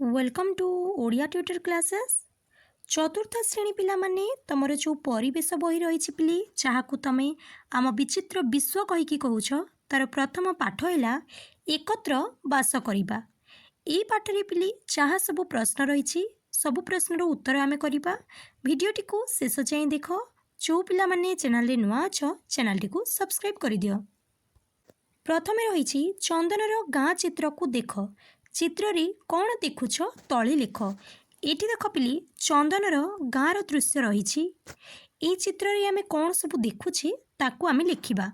Welcome to Odia tutor classes. चतुर्थ श्रेणी पिला माने तमर जो परिवेश बही रही पिली जहाँ तुम आम विचित्र विश्व कहीकि कहूछ तार प्रथम पाठ है एकत्र बास करवा। यही पाठरे पिली जहाँ सब प्रश्न रही सब प्रश्नर उत्तर आम करवा। भिडटी को शेष जाए देख। जो पिला माने चैनल रे नुआ अछ चैनल टी को सब्सक्राइब कर दियो। प्रथम रही चंदनर गाँ चित्र को देख। चित्र रे कौन देखुछ तले लिख। एठी देख पिली चंदनर गाँर दृश्य रही। ये चित्र रे आमे कौन सब देखुछे ताकू आमे लिखिबा।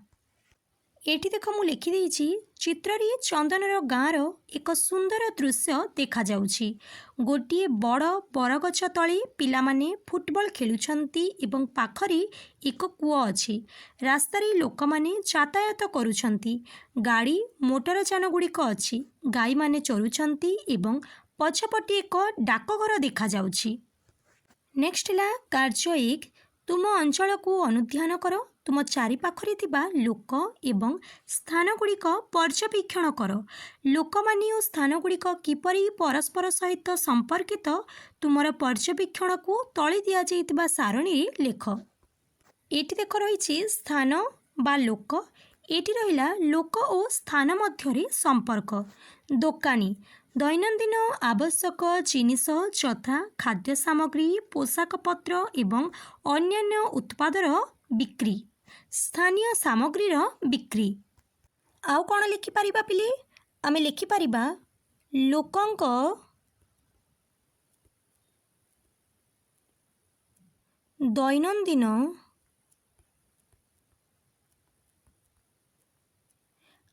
एठी देख मु लिखि देइछि चित्र रे चंदनर गाँर एक सुंदर दृश्य देखा जाउछि। गोटिए बड़ बरगछ तले पिला माने फुटबॉल खेलुछंती एवं पाखरे एक कूଅ अछि। रास्ता रे लोक माने यातायात करूछंती। गाड़ी मोटर यान गुड़िक अछि। गाई माने चरुछंती एवं पछपटी एक डाकघर देखा जाउछि। नेक्स्ट ला कार्य 1 तुम अंचल को अनुध्यान कर। तुम चारि पाखरे थिबा लोक एवं स्थान गुड़िक पर्यवेक्षण कर। लोक माने और स्थान गुड़िक किपरि परस्पर सहित संपर्कित तुमर पर्यवेक्षण को तले दिया जाइतिबा सारणी रे लेख। एटी देख रही स्थान बा लोक। एटी रहिला लोक और स्थान मध्यरे संपर्क। दोकानी दैनंदिन आवश्यक जिनिस यथा खाद्य सामग्री पोशाक पत्र एवं अन्यान्य उत्पादर बिक्री। स्थानीय सामग्रीर बिक्री। आउ कौन लिखिपर पिले आम लिखिपर लोकंक दैनंदिन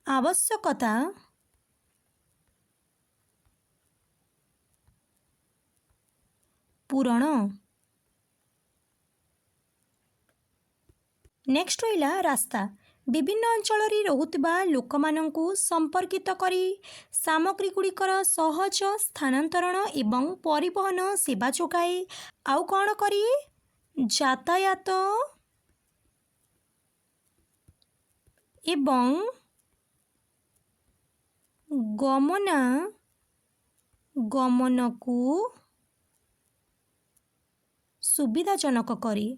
आवश्यकता पूरण। नेक्स्ट रहा रास्ता विभिन्न अंचल रोहुतिबा लोक मानंकु संपर्कित करी सामग्री गुड़िकर सहज स्थानांतरण एवं परिवहन सेवा जोगाए। आउ कौन करी यातायात एवं गमना गमन को सुविधाजनक करे।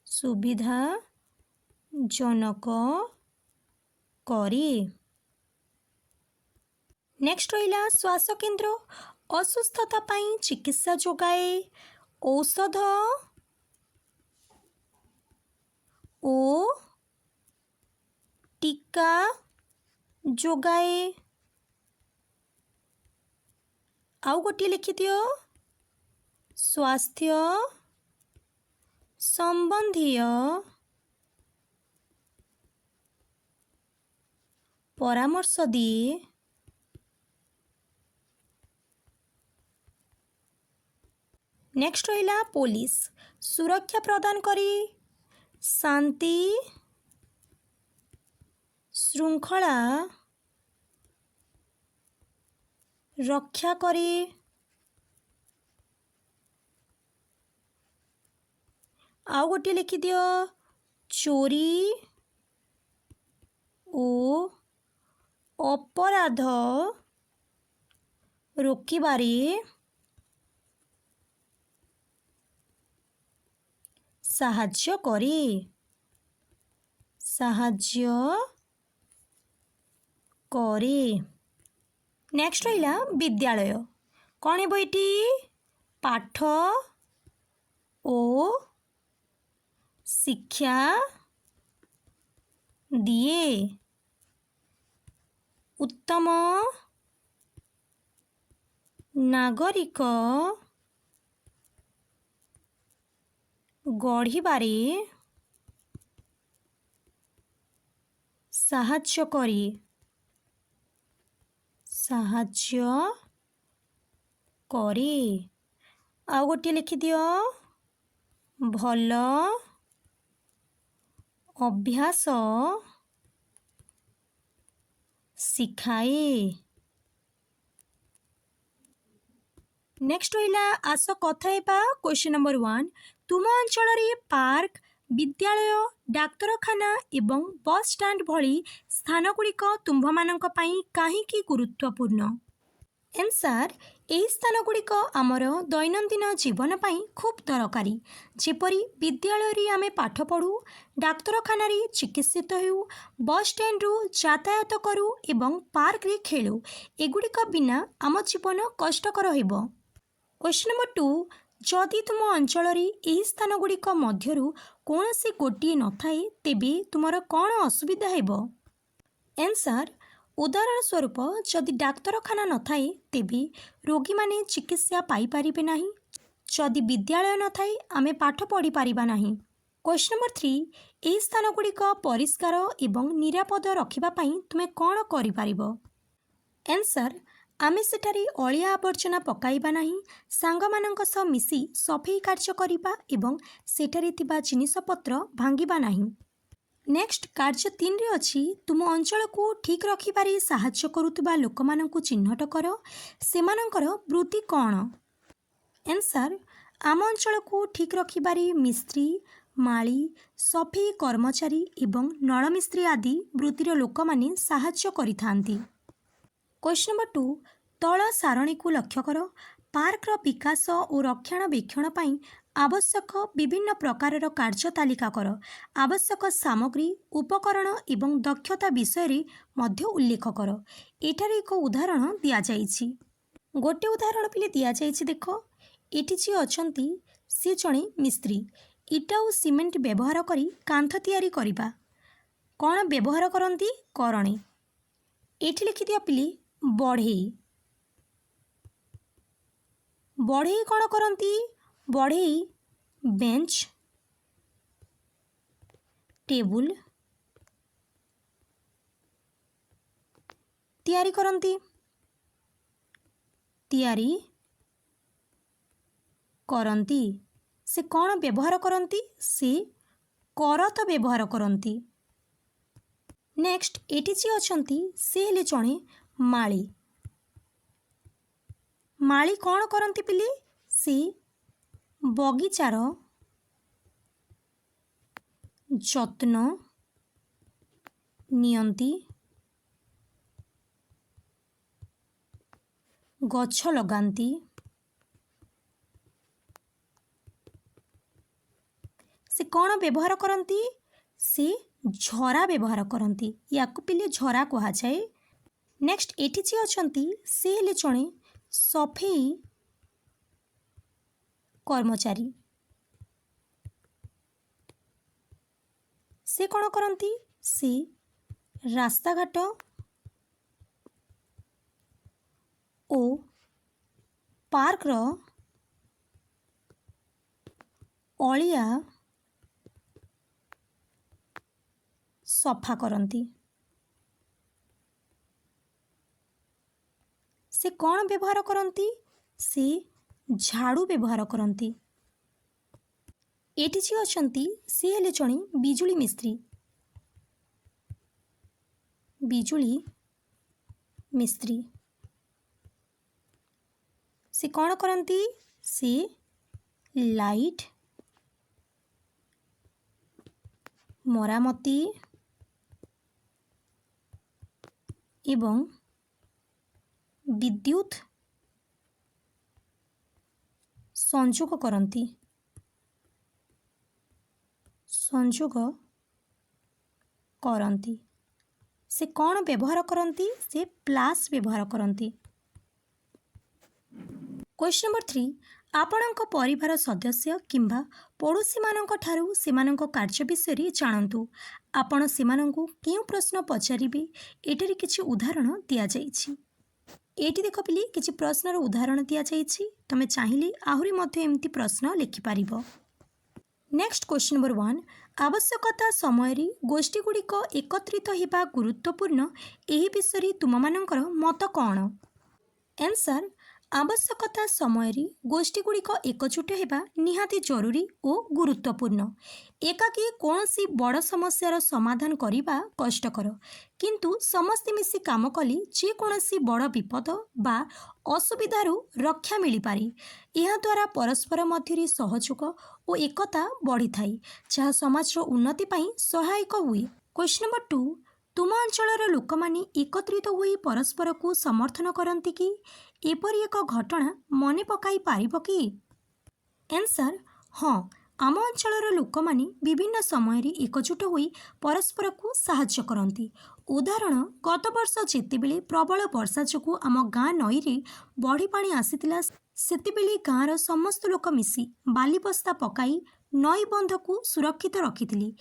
सुविधाजनक करे। नेक्स्ट रहिला श्वास केंद्र असुस्थता पाई चिकित्सा जोगाए। औषध ओ टीका जोगाए। आउ गोटे लिखि दियो स्वास्थ्य संबंधीय परामर्श दिए। नेक्स्ट रहिला पुलिस सुरक्षा प्रदान करी शांति श्रृंखला रक्षा करे। आउ गोटे लिखि दियो चोरी ओ अपराध रोकिबारे साहाय्य करे। साहाय्य करे। नेक्स्ट रहिला विद्यालय कौन है बोईटी पाठ ओ शिक्षा दिए। उत्तम नागरिक गढ़िबारे साहाय्य करे। साहाय्य करे। आउ गोटे लिखि दियो भल अभ्यास शिखाए। नेक्स्ट रहिला आस कथा हेबा क्वेश्चन नंबर 1 तुम अंचल रे पार्क विद्यालय डाक्तरखाना एवं बस स्टैंड भली स्थान गुड़िक तुम्भ मानक पई काहेकि गुरुत्वपूर्ण। एन्सार ଏହି ସ୍ଥାନଗୁଡ଼ିକ ଆମର ଦୈନନ୍ଦିନ ଜୀବନ ପାଇଁ ଖୁବ୍ ଦରକାରୀ। ଯେପରି ବିଦ୍ୟାଳୟରେ ଆମେ ପାଠ ପଢ଼ୁ, ଡାକ୍ତରଖାନାରେ ଚିକିତ୍ସିତ ହେଉ, ବସ୍ ଷ୍ଟାଣ୍ଡରୁ ଯାତାୟାତ କରୁ ଏବଂ ପାର୍କରେ ଖେଳୁ। ଏଗୁଡ଼ିକ ବିନା ଆମ ଜୀବନ କଷ୍ଟକର ହେବ। କ୍ୱେଶ୍ଚନ୍ ନମ୍ବର 2, ଯଦି ତୁମ ଅଞ୍ଚଳରେ ଏହି ସ୍ଥାନଗୁଡ଼ିକ ମଧ୍ୟରୁ କୌଣସି ଗୋଟିଏ ନଥାଏ ତେବେ ତୁମର କ'ଣ ଅସୁବିଧା ହେବ? ଏନ୍ସାର ଉଦାହରଣ ସ୍ୱରୂପ ଯଦି ଡାକ୍ତରଖାନା ନଥାଏ ତେବେ ରୋଗୀମାନେ ଚିକିତ୍ସା ପାଇପାରିବେ ନାହିଁ। ଯଦି ବିଦ୍ୟାଳୟ ନଥାଏ ଆମେ ପାଠ ପଢ଼ିପାରିବା ନାହିଁ। କ୍ୱେଶ୍ଚନ୍ ନମ୍ବର 3, ଏହି ସ୍ଥାନଗୁଡ଼ିକ ପରିଷ୍କାର ଏବଂ ନିରାପଦ ରଖିବା ପାଇଁ ତୁମେ କ'ଣ କରିପାରିବ? ଏନ୍ସାର ଆମେ ସେଠାରେ ଅଳିଆ ଆବର୍ଜନା ପକାଇବା ନାହିଁ, ସାଙ୍ଗମାନଙ୍କ ସହ ମିଶି ସଫେଇ କାର୍ଯ୍ୟ କରିବା ଏବଂ ସେଠାରେ ଥିବା ଜିନିଷପତ୍ର ଭାଙ୍ଗିବା ନାହିଁ। ନେକ୍ସଟ କାର୍ଯ୍ୟ 3ରେ ଅଛି, ତୁମ ଅଞ୍ଚଳକୁ ଠିକ୍ ରଖିବାରେ ସାହାଯ୍ୟ କରୁଥିବା ଲୋକମାନଙ୍କୁ ଚିହ୍ନଟ କର। ସେମାନଙ୍କର ବୃତ୍ତି କ'ଣ? ଏନ୍ସାର ଆମ ଅଞ୍ଚଳକୁ ଠିକ୍ ରଖିବାରେ ମିସ୍ତ୍ରୀ, ମାଳି, ସଫେଇ କର୍ମଚାରୀ ଏବଂ ନଳମିସ୍ତ୍ରୀ ଆଦି ବୃତ୍ତିର ଲୋକମାନେ ସାହାଯ୍ୟ କରିଥାନ୍ତି। କ୍ୱେଶ୍ଚନ୍ ନମ୍ବର 2, ତଳ ସାରଣୀକୁ ଲକ୍ଷ୍ୟ କର। ପାର୍କର ବିକାଶ ଓ ରକ୍ଷଣାବେକ୍ଷଣ ପାଇଁ ଆବଶ୍ୟକ ବିଭିନ୍ନ ପ୍ରକାରର କାର୍ଯ୍ୟ ତାଲିକା କର। ଆବଶ୍ୟକ ସାମଗ୍ରୀ, ଉପକରଣ ଏବଂ ଦକ୍ଷତା ବିଷୟରେ ମଧ୍ୟ ଉଲ୍ଲେଖ କର। ଏଠାରେ ଏକ ଉଦାହରଣ ଦିଆଯାଇଛି। ଗୋଟେ ଉଦାହରଣ ପିଲେ ଦିଆଯାଇଛି, ଦେଖ। ଏଠି ଯିଏ ଅଛନ୍ତି ସେ ଜଣେ ମିସ୍ତ୍ରୀ। ଇଟା ଓ ସିମେଣ୍ଟ ବ୍ୟବହାର କରି କାନ୍ଥ ତିଆରି କରିବା। କ'ଣ ବ୍ୟବହାର କରନ୍ତି? କରଣୀ। ଏଠି ଲେଖିଦିଅ ପିଲେ ବଢ଼େଇ। ବଢ଼େଇ କ'ଣ କରନ୍ତି? ବଢ଼େଇ ବେଞ୍ଚ, ଟେବୁଲ ତିଆରି କରନ୍ତି। ତିଆରି କରନ୍ତି। ସେ କ'ଣ ବ୍ୟବହାର କରନ୍ତି? ସେ କରତ ବ୍ୟବହାର କରନ୍ତି। ନେକ୍ସଟ ଏଠି ଯିଏ ଅଛନ୍ତି ସେ ହେଲେ ଜଣେ ମାଳି। ମାଳି କ'ଣ କରନ୍ତି ପିଲେ? ସେ ବଗିଚାର ଯତ୍ନ ନିଅନ୍ତି, ଗଛ ଲଗାନ୍ତି। ସେ କ'ଣ ବ୍ୟବହାର କରନ୍ତି? ସେ ଝରା ବ୍ୟବହାର କରନ୍ତି। ୟାକୁ ପିଲେ ଝରା କୁହାଯାଏ। ନେକ୍ସଟ ଏଠି ଯିଏ ଅଛନ୍ତି ସେ ହେଲେ ଜଣେ ସଫେଇ କର୍ମଚାରୀ। ସେ କ'ଣ କରନ୍ତି? ସେ ରାସ୍ତାଘାଟ ଓ ପାର୍କର ଅଳିଆ ସଫା କରନ୍ତି। ସେ କ'ଣ ବ୍ୟବହାର କରନ୍ତି? ସେ ଝାଡ଼ୁ ବ୍ୟବହାର କରନ୍ତି। ଏଠି ଯିଏ ଅଛନ୍ତି ସେ ହେଲେ ଜଣେ ବିଜୁଳି ମିସ୍ତ୍ରୀ। ବିଜୁଳି ମିସ୍ତ୍ରୀ। ସେ କ'ଣ କରନ୍ତି? ସେ ଲାଇଟ୍ ମରାମତି ଏବଂ ବିଦ୍ୟୁତ ସଂଯୋଗ କରନ୍ତି। ସେ କ'ଣ ବ୍ୟବହାର କରନ୍ତି? ସେ ପ୍ଲାସ୍ ବ୍ୟବହାର କରନ୍ତି। କ୍ୱେଶ୍ଚନ୍ ନମ୍ବର 3, ଆପଣଙ୍କ ପରିବାର ସଦସ୍ୟ କିମ୍ବା ପଡ଼ୋଶୀମାନଙ୍କ ଠାରୁ ସେମାନଙ୍କ କାର୍ଯ୍ୟ ବିଷୟରେ ଜାଣନ୍ତୁ। ଆପଣ ସେମାନଙ୍କୁ କେଉଁ ପ୍ରଶ୍ନ ପଚାରିବେ? ଏଠାରେ କିଛି ଉଦାହରଣ ଦିଆଯାଇଛି। ଏଇଠି ଦେଖ ପିଲେ କିଛି ପ୍ରଶ୍ନର ଉଦାହରଣ ଦିଆଯାଇଛି। ତୁମେ ଚାହିଁଲେ ଆହୁରି ମଧ୍ୟ ଏମିତି ପ୍ରଶ୍ନ ଲେଖିପାରିବ। ନେକ୍ସଟ କ୍ୱେଶ୍ଚନ୍ ନମ୍ବର 1, ଆବଶ୍ୟକତା ସମୟରେ ଗୋଷ୍ଠୀଗୁଡ଼ିକ ଏକତ୍ରିତ ହେବା ଗୁରୁତ୍ୱପୂର୍ଣ୍ଣ। ଏହି ବିଷୟରେ ତୁମମାନଙ୍କର ମତ କ'ଣ? ଏନ୍ସାର ଆବଶ୍ୟକତା ସମୟରେ ଗୋଷ୍ଠୀଗୁଡ଼ିକ ଏକଜୁଟ ହେବା ନିହାତି ଜରୁରୀ ଓ ଗୁରୁତ୍ୱପୂର୍ଣ୍ଣ। ଏକାକୀ କୌଣସି ବଡ଼ ସମସ୍ୟାର ସମାଧାନ କରିବା କଷ୍ଟକର, କିନ୍ତୁ ସମସ୍ତେ ମିଶି କାମ କଲେ ଯେକୌଣସି ବଡ଼ ବିପଦ ବା ଅସୁବିଧାରୁ ରକ୍ଷା ମିଳିପାରେ। ଏହାଦ୍ୱାରା ପରସ୍ପର ମଧ୍ୟରେ ସହଯୋଗ ଓ ଏକତା ବଢ଼ିଥାଏ, ଯାହା ସମାଜର ଉନ୍ନତି ପାଇଁ ସହାୟକ ହୁଏ। କ୍ୱେଶ୍ଚନ୍ ନମ୍ବର 2, ତୁମ ଅଞ୍ଚଳର ଲୋକମାନେ ଏକତ୍ରିତ ହୋଇ ପରସ୍ପରକୁ ସମର୍ଥନ କରନ୍ତି କି? एपरी एक घटना मने पकाई पारिब कि? एन्सर हाँ, आम अंचलर लोक माने विभिन्न समय एकजुट होई परस्पर को साहाय्य करती। उदाहरण, गत वर्ष जेतेबेले प्रबल वर्षा जोगु आम गाँ नई रे बढ़ी पानी आसीतिला, सेतेबेले गाँर समस्त लोक मिसी बाली बस्ता पकाई नई बंध को सुरक्षित रखिथिले।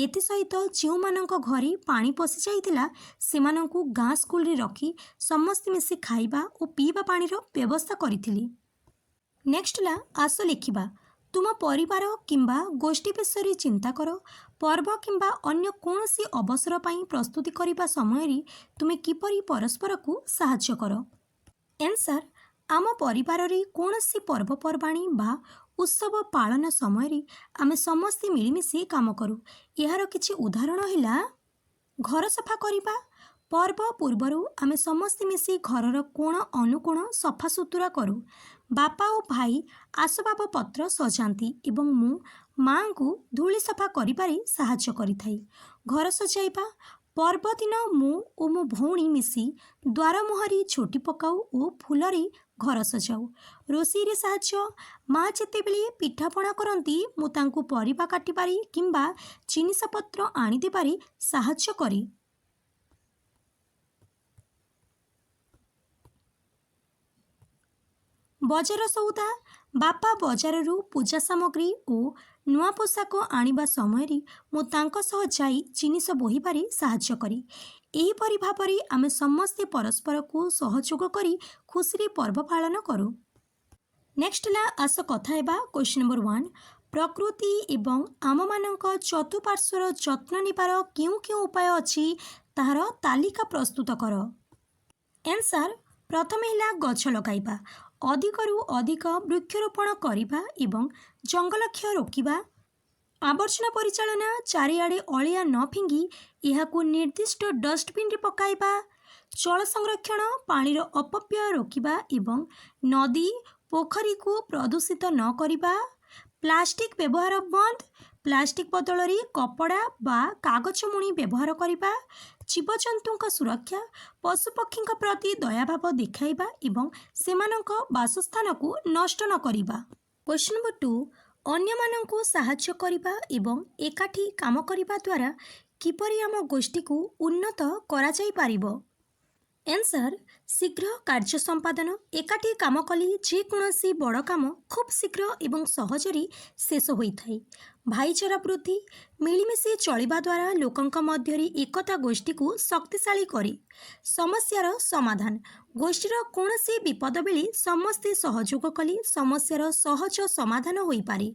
एथि सहित जो मानक घरे पानी पशि जाइथिला सेमानंकु गाँ स्कूल रे रखी समस्त मिसी खाइबा और पीवा पानीर व्यवस्था करिथिले। नेक्स्ट ला आस लिखिबा। तुम परिवार किंबा गोष्ठी विषय चिंता कर। पर्व किंबा अन्य कोनोसी अवसर पाई प्रस्तुति करिबा समय तुमे किपरि परस्पर को साहाय्य कर? एन्सर आम परिवार रे कोनोसी पर्वपर्वाणी बा उत्सव पालन समय आमे समस्ते मिलिमिशि काम करू। यार किछि उदाहरण हिला घर सफा करिबा। पर्व पूर्वरु आमे समस्ते मिसी घरर कोण अनुकोण सफा सुतुरा करू। बापा और भाई आसबाब पत्र सजाती एवं मु माँ को धूली सफा करिबारे साहाय्य करिथाई। घर सजाइबा। पर्व दिन मु और मो भौणी मिसी द्वार मुहरी झोटी पकाऊ और फूलरे घर सजाऊ। रोषेई रे साहाय्य। माँ जेतेबेले पिठापଣା करती मु तांकु परिबा काटिबारे किंबा जिनिस पत्र आनी देबारे साहाय्य करी। बजार सौदा। बापा बजाररू पूजा सामग्री और नुआ पोशाक आनिबा समय मु तांको सह जाई जिनिस बोहिबारे साहाय्य करी। एहीपरि भाबरे आमे समस्ते परस्पर को सहयोग करी खुशी पर्व पालन करू। नेक्स्ट ला आस कथा हेबा क्वेश्चन नंबर 1। प्रकृति एवं आम मानक चतुपार्श्वर जत्न निबार केउ केउ उपाय अछि ताहार तालिका प्रस्तुत कर। एन्सर प्रथम हिला गछ लगाइबा। अधिकरू अधिक वृक्षरोपण करिबा एवं जंगल क्षय रोकिबा। आवर्जना परिचालना। चारिआडे अलिया न फिंगी एहाकू निर्दिष्ट डस्टबिन रे पकाइबा। जल संरक्षण। पानीर अपव्यय रोकिबा एवं नदी पोखरी को प्रदूषित न करिबा। प्लास्टिक व्यवहार बंद। प्लास्टिक बदल कपड़ा बा कागज मुणी व्यवहार करिबा। जीवजंतुଙ୍କ सुरक्षा। पशुपक्षी प्रति दयाभाव देखाइबा एवं सेमानଙ୍କ बासस्थान को नष्ट न करिबा। Question number 2। अन्य माननको साहाय्य करिबा एवं एकाठी काम करिबा द्वारा किपरि आम गोष्ठी को उन्नत करा जाई पारिबो? एन्सर शीघ्र कार्य संपादन। एकाठी काम कले जेकोसी बड़ काम खूब शीघ्र एवं सहजरी शेष होइथाय। भाईचारा वृद्धि। मिलिमिशि चलिबा द्वारा लोकंक मध्यरी एकता गोष्ठी को शक्तिशाली करे। समस्यार समाधान। गोष्ठीर कोनोसी विपद बेले समस्ते सहयोग कले समस्यार सहज समाधान होई पारे।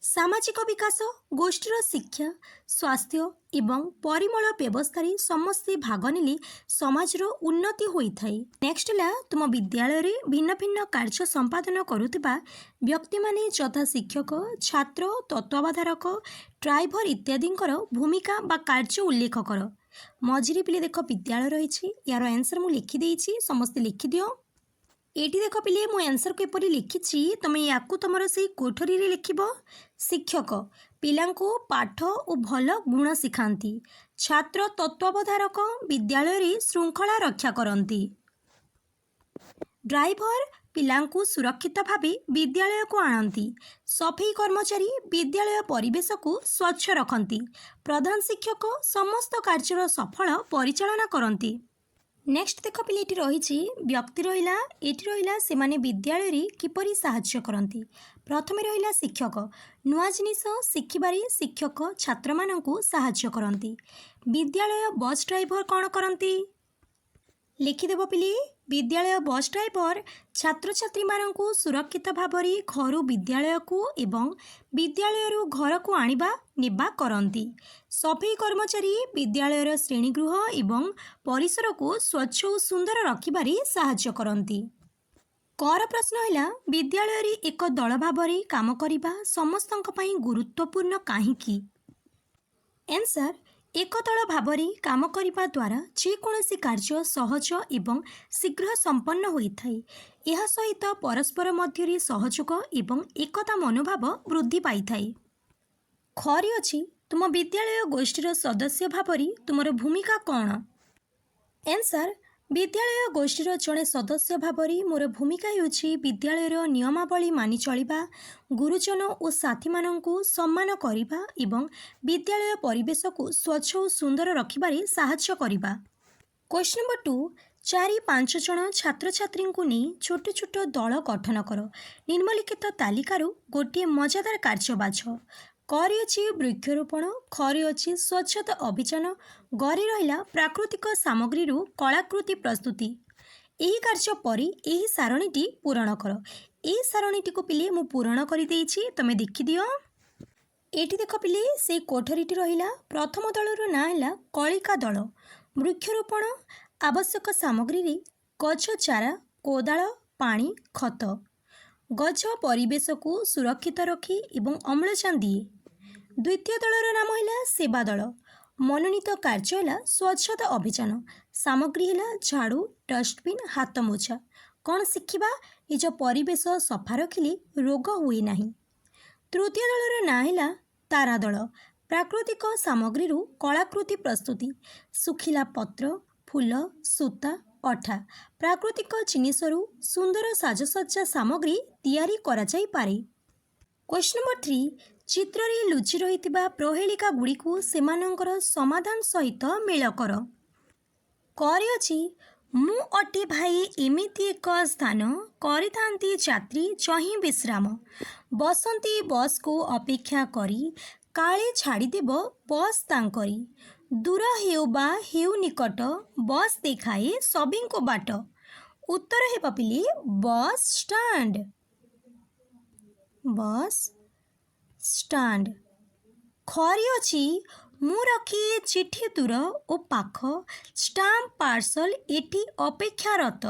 सामाजिक विकास। गोष्ठीर शिक्षा स्वास्थ्य एवं परिमल व्यवस्था समस्ते भाग नेले समाजर उन्नति होइथाय। नेक्स्ट ला तुम विद्यालय रे भिन्न भिन्न कार्य संपादन करुथिबा व्यक्ति माने यथा शिक्षक छात्र तत्वावधारक ड्राइवर इत्यादिंकर भूमिका बा कार्य उल्लेख कर। मझिरे पिले देख विद्यालय रही। यार आंसर मु लिखि देइछि, समस्ते लिखि दियो। एटी देख पिले मु आंसर को एपरि लिखिछि, तमे याकु तमर से कोठरी रे लिखिबो। शिक्षक पिलांको पाठ और भल गुण शिखाती। छात्र तत्वावधारक विद्यालय रे श्रृंखला रक्षा करती। ड्राइवर पिलांको सुरक्षित भावे विद्यालय को आणती। सफाई कर्मचारी विद्यालय परिवेश को स्वच्छ रखती। प्रधान शिक्षक समस्त कार्यर सफल परिचालना करती। नेक्स्ट देख पिले एटी रही व्यक्ति रहिला। एटी रहिला सेमाने विद्यालय रे किपरि साहाय्य करती। प्रथमे रहिला शिक्षक नुआ जिनिस शिखिबारे शिक्षक छात्र माननकु साहाय्य करती। विद्यालय बस ड्राइवर कौन करती? लिखिदेव पिले। विद्यालय बस ड्राइवर छात्र छात्री माननकु सुरक्षित भावरे घरु विद्यालय को एवं विद्यालय घर को आनिबा नेबा करती। सफाई कर्मचारी विद्यालयर श्रेणीगृह एवं परिसर को स्वच्छ और सुंदर रखिबारे साहाय्य करती। कर प्रश्न है विद्यालय रे एक दल भावरे काम करिबा समस्तंक पई गुरुत्वपूर्ण काहीकि? एन्सर एक दल भावरे काम करिबा द्वारा जेकोसी कार्य सहज एवं शीघ्र संपन्न होइथाय। यह सहित परस्पर मध्यरे सहयोग एवं एकता मनोभाव वृद्धि पाइथाय। खरी अछि तुम विद्यालय गोष्ठीर सदस्य भावरे तुमर भूमिका कौन? एन्सर विद्यालय गोष्ठीर जड़े सदस्य भाव मोर भूमिका होउछि विद्यालयर नियमावली मानि चलिबा, गुरुजन और साथी माननकु सम्मान करिबा एवं विद्यालय परिवेश को स्वच्छ और सुंदर रखिबारे साहाय्य करिबा। क्वेश्चन नंबर 2, 4-5 जन छात्र छात्री को नहीं छोट छोट दल गठन कर निम्नलिखित तालिकारु गोटे मजादार कार्य बाछ। करी अछि वृक्षरोपण, खरी अछि स्वच्छता अभियान, गरी रहिला प्राकृतिक सामग्री कलाकृति प्रस्तुति। यही कार्य परी यही सारणीटी पूरण कर। यही सारणीटी को पिले मु पूरण कर देइछि, तमे देखि दियो। एठी देख पिले से कोठरीटी रहिला। प्रथम दलर ना हैला कलिका दल। वृक्षरोपण आवश्यक सामग्री रे गछ चारा, कोदाल, पानी, खत। गछ परिवेश को सुरक्षित रखी एवं अम्लजान दिए। द्वितीय दलर नाम है सेवा दल। मनोनीत कार्य है स्वच्छता अभियान। सामग्री है झाड़ू, डस्टबिन, हाथ मोछा। कौन शिखा? निज परिवेश सफा रखिले रोग हुए नहीं। तृतीय दलर ना है तारा दल। प्राकृतिक सामग्री कलाकृति प्रस्तुति। सुखिला पत्र, फूल, सूता, अठा प्राकृतिक जिनिसरू सुंदर साजसज्जा सामग्री तैयारी करा जाई पारे। क्वेश्चन नंबर 3, चित्र रे लुचि रहितिबा प्रहेलिका गुड़िकु सेमानंकर समाधान सहित मेल कर। करी अछि मु अटे भाई एमिति एक स्थान करिथांती यात्री जही विश्राम। बसंती बस को अपेक्षा करी काले छाड़ीदेव बस तांकरी। दूर हेउ बा हेउ निकट बस देखाए सभी को बाट। उत्तर हे पापिले बस स्टैंड। Bus stand. खरी अछि मु रखी चिठी दूर ओ पाख स्टाम्प पार्सल एटी अपेक्षारत।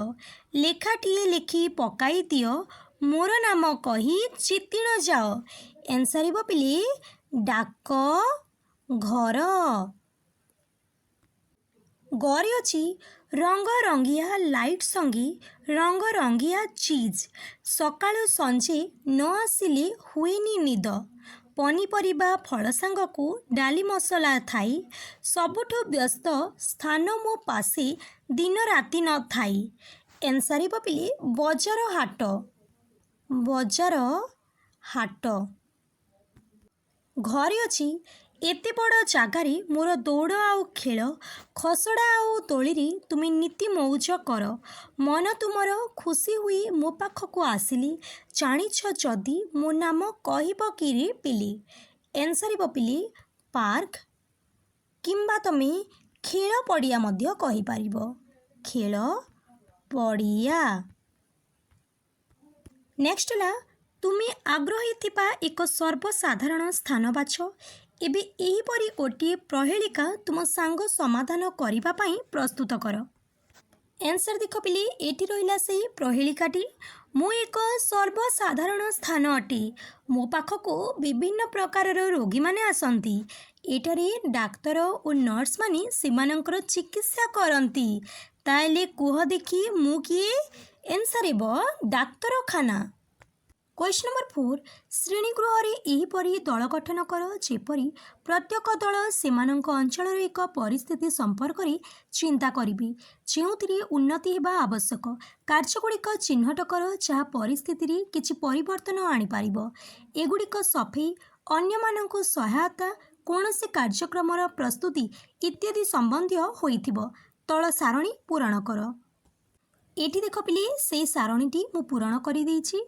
लेखाटीए लिखि पकाई दियो मोर नाम कही चितिण जाओ। एनसार पिले डाक घर। गरी अछि रंग रंगिया लाइट संगे रंग रंगिया चीज। सकाळु संजे न आसिले हुएनी निद। पनीपरिबा फल सांग को डाली मसला थाई। सबुठु व्यस्त स्थान मो पासे दिन राति न थाई। एनसारी पिले बजार हाट। बजार हाट। घरे अछि एते बड़ जगार मोर दौड़ आउ खेल खसड़ा आउ तोली तुमे नीति मौज कर। मन तुमर खुशी हुई मो पाखक आसिली जानिछ जदि मो नाम कहब कि पिली। एनसार पिली पार्क किंबा तमे खेल पड़िया मध्य कहि पारिबो। खेल पड़िया। नेक्स्ट ला तुमे आग्रही थिपा एक सर्वसाधारण स्थान बाछ। एबे एहीपरी गोटे प्रहेलिका तुम सांग समाधान करिबा पई प्रस्तुत कर। एनसर देख पिले एटी रहिला से प्रहेलिकाटी। मु एक सर्वसाधारण स्थान अटे। मो पाखको विभिन्न प्रकार रोगी माने आसंती। एटारे डाक्तर और नर्स माने सेमानंकर चिकित्सा करंती। ताले कुह देखी मु किए? एनसर एब डाक्तरखाना। क्वेश्चन नंबर 4, श्रेणीगृह रे एहीपरी दल गठन कर जेपरी प्रत्येक दल सेमानंक अंचल एक परिस्थिति संपर्क रे चिंता करिबे जेउथिरे उन्नति हेबा आवश्यक। कार्यगुड़िक चिन्हट कर जहाँ परिस्थिति रे किछि परिवर्तन आनी पारिबो। एगुड़िक सफेई, अन्य मानंको सहायता, कोनोसी कार्यक्रम प्रस्तुति इत्यादि संबंधी होइथिबो। तल सारणी पूरण कर। एठी देख पिले से सारणीटी मु पूरण करि देइछि।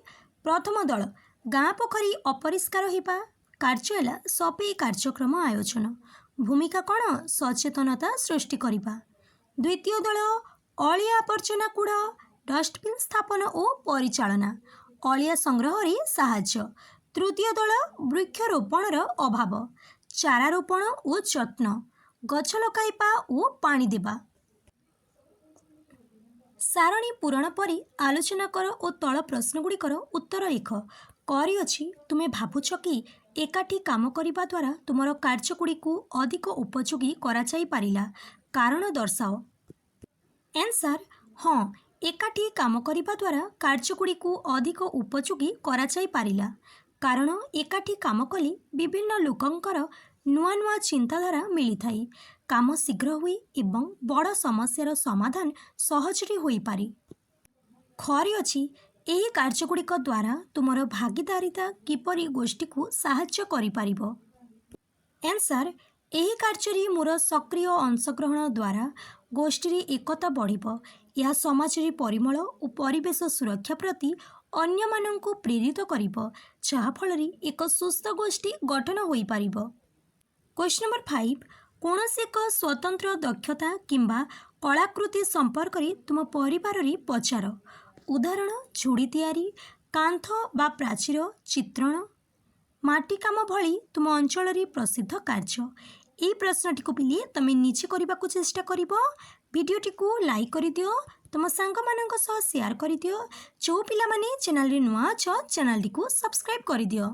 प्रथम दल गाँ पोखरी अपरिष्कार होगा कार्य है सफेई कार्यक्रम आयोजन। भूमिका कौन? सचेतनता सृष्टि करने। द्वितीय दल अलिया आवर्जना कूड़ डस्टबिन स्थापन और परिचालना अलिया संग्रह रे साहाय्य। तृतीय दल वृक्षरोपण अभाव चारारोपण और जत्न गछ लगाइबा और पानी देबा। सारणी पूरण पर आलोचना कर और तल प्रश्नगुड़िकर उत्तर लिख। करी अछि तुमे भावुछ कि एकाठी काम करिबा द्वारा तुमर कार्यगुड़ी को अधिक उपयोगी करा जाई पारिला। कारण दर्शाओ। आंसर हाँ, एकाठी काम करिबा द्वारा कार्यगुड़ी को अधिक उपयोगी करा जाई पारिला। कारण एकाठी काम कले विभिन्न लोकंकर नुआ नुआ चिंताधारा मिली थाई। କାମ ଶୀଘ୍ର ହୁଏ ଏବଂ ବଡ଼ ସମସ୍ୟାର ସମାଧାନ ସହଜରେ ହୋଇପାରେ। ଖରୀ ଅଛି, ଏହି କାର୍ଯ୍ୟଗୁଡ଼ିକ ଦ୍ୱାରା ତୁମର ଭାଗିଦାରିତା କିପରି ଗୋଷ୍ଠୀକୁ ସାହାଯ୍ୟ କରିପାରିବ? ଆନ୍ସର୍, ଏହି କାର୍ଯ୍ୟରେ ମୋର ସକ୍ରିୟ ଅଂଶଗ୍ରହଣ ଦ୍ୱାରା ଗୋଷ୍ଠୀରେ ଏକତା ବଢ଼ିବ। ଏହା ସମାଜରେ ପରିମଳ ଓ ପରିବେଶ ସୁରକ୍ଷା ପ୍ରତି ଅନ୍ୟମାନଙ୍କୁ ପ୍ରେରିତ କରିବ, ଯାହାଫଳରେ ଏକ ସୁସ୍ଥ ଗୋଷ୍ଠୀ ଗଠନ ହୋଇପାରିବ। କ୍ୱେଶ୍ଚନ୍ ନମ୍ବର 5, କୌଣସି ଏକ ସ୍ୱତନ୍ତ୍ର ଦକ୍ଷତା କିମ୍ବା କଳାକୃତି ସମ୍ପର୍କରେ ତୁମ ପରିବାରରେ ପଚାର। ଉଦାହରଣ, ଝୁଡ଼ି ତିଆରି, କାନ୍ଥ ବା ପ୍ରାଚୀର ଚିତ୍ରଣ, ମାଟିକାମ ଭଳି ତୁମ ଅଞ୍ଚଳରେ ପ୍ରସିଦ୍ଧ କାର୍ଯ୍ୟ। ଏହି ପ୍ରଶ୍ନଟିକୁ ପିଲେ ତୁମେ ନିଜେ କରିବାକୁ ଚେଷ୍ଟା କରିବ। ଭିଡ଼ିଓଟିକୁ ଲାଇକ୍ କରିଦିଅ, ତୁମ ସାଙ୍ଗମାନଙ୍କ ସହ ସେୟାର କରିଦିଅ। ଯେଉଁ ପିଲାମାନେ ଚ୍ୟାନେଲରେ ନୂଆ ଅଛ, ଚ୍ୟାନେଲଟିକୁ ସବସ୍କ୍ରାଇବ୍ କରିଦିଅ।